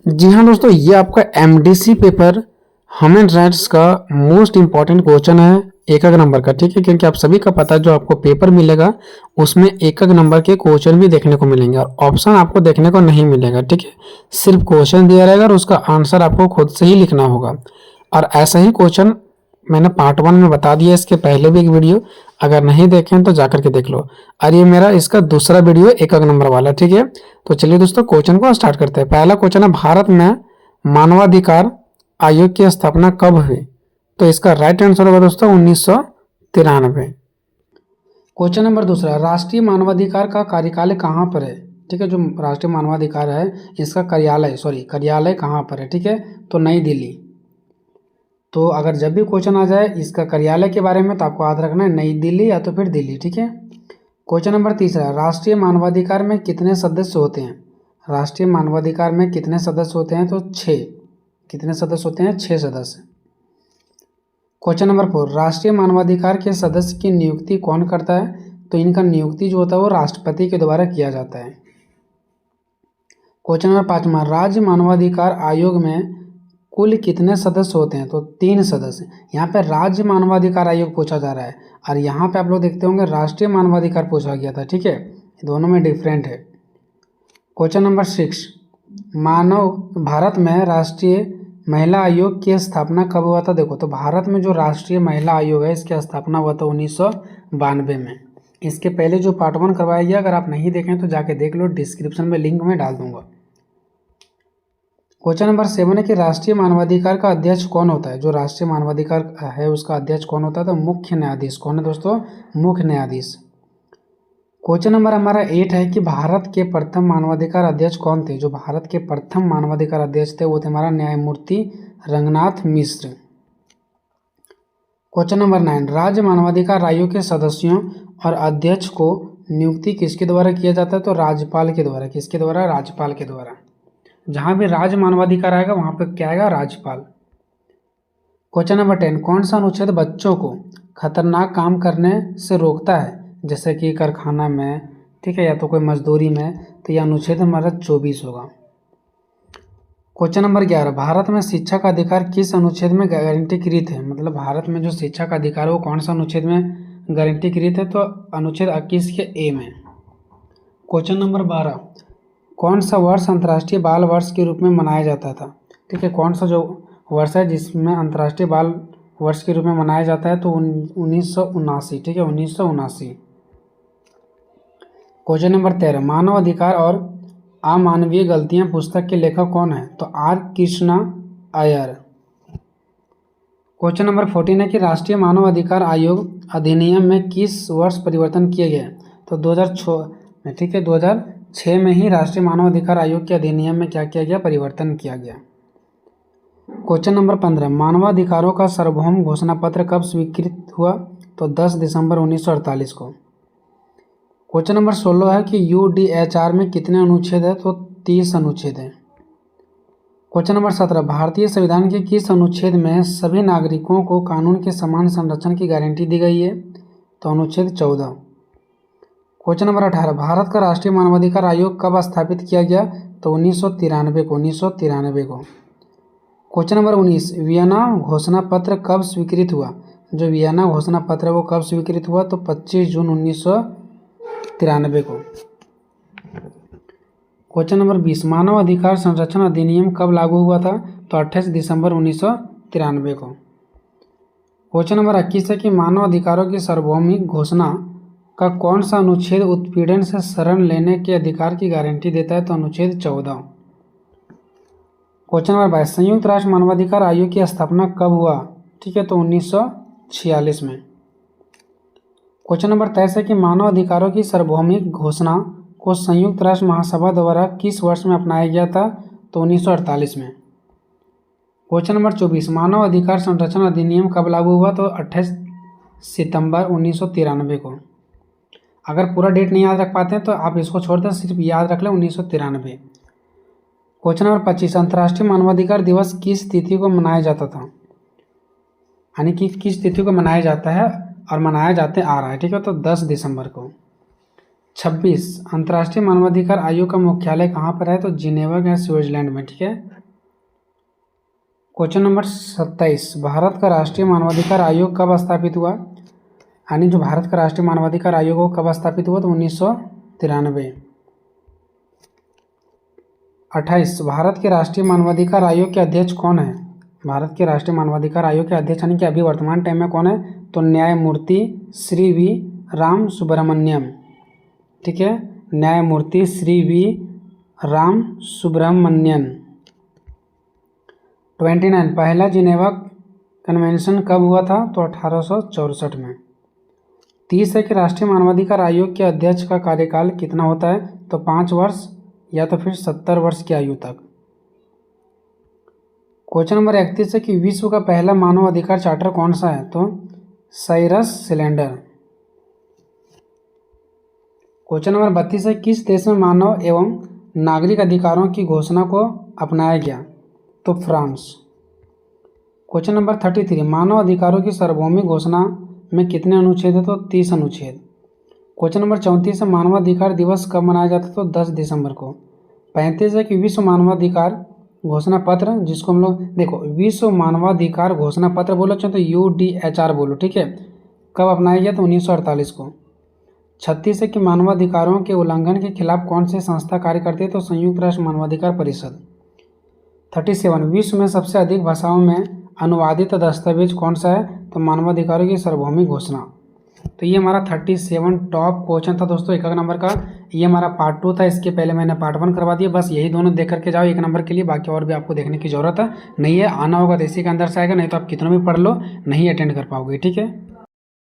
जी हाँ दोस्तों, ये आपका एमडीसी पेपर ह्यूमन राइट्स का मोस्ट इम्पॉर्टेंट क्वेश्चन है, एक एक नंबर का। ठीक है, क्योंकि आप सभी का पता है जो आपको पेपर मिलेगा उसमें एक एक नंबर के क्वेश्चन भी देखने को मिलेंगे और ऑप्शन आपको देखने को नहीं मिलेगा। ठीक है, सिर्फ क्वेश्चन दिया रहेगा और उसका आंसर आपको खुद से ही लिखना होगा। और ऐसा ही क्वेश्चन मैंने पार्ट 1 में बता दिया, इसके पहले भी एक वीडियो, अगर नहीं देखें तो जाकर के देख लो। और ये मेरा इसका दूसरा वीडियो एक एक नंबर वाला। ठीक है, तो चलिए दोस्तों क्वेश्चन को स्टार्ट करते हैं। पहला क्वेश्चन है, भारत में मानवाधिकार आयोग की स्थापना कब हुई? तो इसका राइट आंसर होगा दोस्तों 1993। क्वेश्चन नंबर दूसरा, राष्ट्रीय मानवाधिकार का कार्यालय कहाँ पर है? ठीक है, जो राष्ट्रीय मानवाधिकार है इसका कार्यालय कहाँ पर है? ठीक है, तो नई दिल्ली। तो अगर जब भी क्वेश्चन आ जाए इसका कार्यालय के बारे में तो आपको याद रखना है नई दिल्ली या तो फिर दिल्ली। ठीक है। क्वेश्चन नंबर तीसरा, राष्ट्रीय मानवाधिकार में कितने सदस्य होते हैं? राष्ट्रीय मानवाधिकार में कितने सदस्य होते हैं? तो 6। कितने सदस्य होते हैं? 6 सदस्य। क्वेश्चन नंबर 4, राष्ट्रीय मानवाधिकार के सदस्य की नियुक्ति कौन करता है? तो इनका नियुक्ति जो होता है वो राष्ट्रपति के द्वारा किया जाता है। क्वेश्चन नंबर 5, राज्य मानवाधिकार आयोग में कुल कितने सदस्य होते हैं? तो 3 सदस्य। यहाँ पे राज्य मानवाधिकार आयोग पूछा जा रहा है और यहाँ पे आप लोग देखते होंगे राष्ट्रीय मानवाधिकार पूछा गया था। ठीक है, दोनों में डिफरेंट है। क्वेश्चन नंबर 6, भारत में राष्ट्रीय महिला आयोग की स्थापना कब हुआ था? देखो, तो भारत में जो राष्ट्रीय महिला आयोग है इसकी स्थापना हुआ था 1992 में। इसके पहले जो पार्ट 1 करवाया गया, अगर आप नहीं देखें तो जाके देख लो, डिस्क्रिप्शन में लिंक में डाल दूंगा। क्वेश्चन नंबर 7 है कि राष्ट्रीय मानवाधिकार का अध्यक्ष कौन होता है? जो राष्ट्रीय मानवाधिकार है उसका अध्यक्ष कौन होता है? तो मुख्य न्यायाधीश। कौन है दोस्तों? मुख्य न्यायाधीश। क्वेश्चन नंबर हमारा 8 है कि भारत के प्रथम मानवाधिकार अध्यक्ष कौन थे? जो भारत के प्रथम मानवाधिकार अध्यक्ष थे वो थे हमारा न्यायमूर्ति रंगनाथ मिश्र। क्वेश्चन नंबर 9, राज्य मानवाधिकार आयोग के सदस्यों और अध्यक्ष को नियुक्ति किसके द्वारा किया जाता है? तो राज्यपाल के द्वारा। किसके द्वारा? राज्यपाल के द्वारा। जहां भी राज्य मानवाधिकार आएगा वहां पर क्या आएगा? राज्यपाल। क्वेश्चन नंबर 10, कौन सा अनुच्छेद बच्चों को खतरनाक काम करने से रोकता है? जैसे कि कारखाना में, ठीक है, या तो कोई मजदूरी में, तो यह अनुच्छेद हमारा 24 होगा। क्वेश्चन नंबर 11, भारत में शिक्षा का अधिकार किस अनुच्छेद में गारंटीकृत है? मतलब भारत में जो शिक्षा का अधिकार है वो कौन सा अनुच्छेद में गारंटीकृत है? तो अनुच्छेद 21 के ए में। क्वेश्चन नंबर 12, कौन सा वर्ष अंतर्राष्ट्रीय बाल वर्ष के रूप में मनाया जाता था? ठीक है, कौन सा जो वर्ष है जिसमें अंतर्राष्ट्रीय बाल वर्ष के रूप में मनाया जाता है? तो 1979। ठीक है, 1979। क्वेश्चन नंबर 13, मानव अधिकार और अमानवीय गलतियां पुस्तक के लेखक कौन है? तो R Krishna Iyer. Question number 14 है कि राष्ट्रीय मानव अधिकार आयोग अधिनियम में किस वर्ष परिवर्तन किए गए? तो 2006 में। ठीक है, 2006 में ही राष्ट्रीय मानव अधिकार आयोग के अधिनियम में क्या किया गया? परिवर्तन किया गया। क्वेश्चन नंबर 15, मानवाधिकारों का सार्वभौम घोषणा पत्र कब स्वीकृत हुआ? तो 10 दिसंबर 1948 को। क्वेश्चन नंबर 16 है कि यूडीएचआर में कितने अनुच्छेद है? तो 30 अनुच्छेद है। क्वेश्चन नंबर 17, भारतीय संविधान के किस अनुच्छेद में सभी नागरिकों को कानून के समान संरक्षण की गारंटी दी गई है? तो अनुच्छेद 14। क्वेश्चन नंबर 18, भारत का राष्ट्रीय मानवाधिकार आयोग कब स्थापित किया गया? तो 1993 को। 1993 को। क्वेश्चन नंबर 19, वियना घोषणा पत्र कब स्वीकृत हुआ? जो वियना घोषणा पत्र है वो कब स्वीकृत हुआ? तो 25 जून 1993 को। क्वेश्चन नंबर 20, मानव अधिकार संरक्षण अधिनियम कब लागू हुआ था? तो 28 दिसंबर 1993 को। क्वेश्चन नंबर 21 है कि मानव अधिकारों की सार्वभौमिक घोषणा का कौन सा अनुच्छेद उत्पीड़न से शरण लेने के अधिकार की गारंटी देता है? तो अनुच्छेद 14। क्वेश्चन नंबर 22, संयुक्त राष्ट्र मानवाधिकार आयोग की स्थापना कब हुआ? ठीक है, तो 1946 में। क्वेश्चन नंबर 23 है कि मानव अधिकारों की सार्वभौमिक घोषणा को संयुक्त राष्ट्र महासभा द्वारा किस वर्ष में अपनाया गया था? तो 1948 में। क्वेश्चन नंबर 24, मानव अधिकार संरक्षण अधिनियम कब लागू हुआ? तो 28 सितंबर 1993 को। अगर पूरा डेट नहीं याद रख पाते हैं तो आप इसको छोड़ दें, सिर्फ याद रख लें 1993। क्वेश्चन नंबर 25, अंतर्राष्ट्रीय मानवाधिकार दिवस किस तिथि को मनाया जाता था? यानी कि किस तिथि को मनाया जाता है और मनाया जाते आ रहा है? ठीक है, तो 10 दिसंबर को। 26 अंतर्राष्ट्रीय मानवाधिकार आयोग का मुख्यालय कहाँ पर है? तो जिनेवा या स्विट्जरलैंड में। ठीक है। क्वेश्चन नंबर 27 भारत का राष्ट्रीय मानवाधिकार आयोग कब स्थापित हुआ? यानी जो भारत का राष्ट्रीय मानवाधिकार आयोग हो कब स्थापित हुआ? तो 1993। 28 भारत के राष्ट्रीय मानवाधिकार आयोग के अध्यक्ष कौन है? भारत के राष्ट्रीय मानवाधिकार आयोग के अध्यक्ष यानी कि अभी वर्तमान टाइम में कौन है? तो न्यायमूर्ति श्री वी राम सुब्रमण्यम। ठीक है, न्यायमूर्ति श्री वी राम सुब्रमण्यन। 29 पहला जिनेवा कन्वेंशन कब हुआ था? तो 1864 में। 30 है कि राष्ट्रीय मानवाधिकार आयोग के अध्यक्ष का कार्यकाल कितना होता है? तो 5 वर्ष या तो फिर 70 वर्ष की आयु तक। क्वेश्चन नंबर 31 है कि विश्व का पहला मानव अधिकार चार्टर कौन सा है? तो साइरस सिलेंडर। क्वेश्चन नंबर 32 है किस देश में मानव एवं नागरिक अधिकारों की घोषणा को अपनाया गया? तो फ्रांस। क्वेश्चन नंबर 33 मानव अधिकारों की सार्वभौमिक घोषणा में कितने अनुच्छेद है? तो 30 अनुच्छेद। क्वेश्चन नंबर 34 है मानवाधिकार दिवस कब मनाया जाता है? तो 10 दिसंबर को। 35 है कि विश्व मानवाधिकार घोषणा पत्र, जिसको हम लोग देखो विश्व मानवाधिकार घोषणा पत्र बोलो चाहे तो UDHR बोलो। ठीक है, कब अपनाया गया? तो 1948 को। 36 है कि मानवाधिकारों के उल्लंघन के खिलाफ कौन सी संस्था कार्य करती है? तो संयुक्त राष्ट्र मानवाधिकार परिषद। 37 विश्व में सबसे अधिक भाषाओं में अनुवादित दस्तावेज कौन सा है? तो मानवाधिकारों की सार्वभौमिक घोषणा। तो ये हमारा 37 टॉप क्वेश्चन था दोस्तों 1 नंबर का। ये हमारा पार्ट 2 था, इसके पहले मैंने पार्ट 1 करवा दिया। बस यही दोनों देख करके जाओ 1 नंबर के लिए, बाकी और भी आपको देखने की जरूरत है नहीं है। आना होगा तो इसी के अंदर से आएगा, नहीं तो आप कितना भी पढ़ लो नहीं अटेंड कर पाओगे। ठीक है।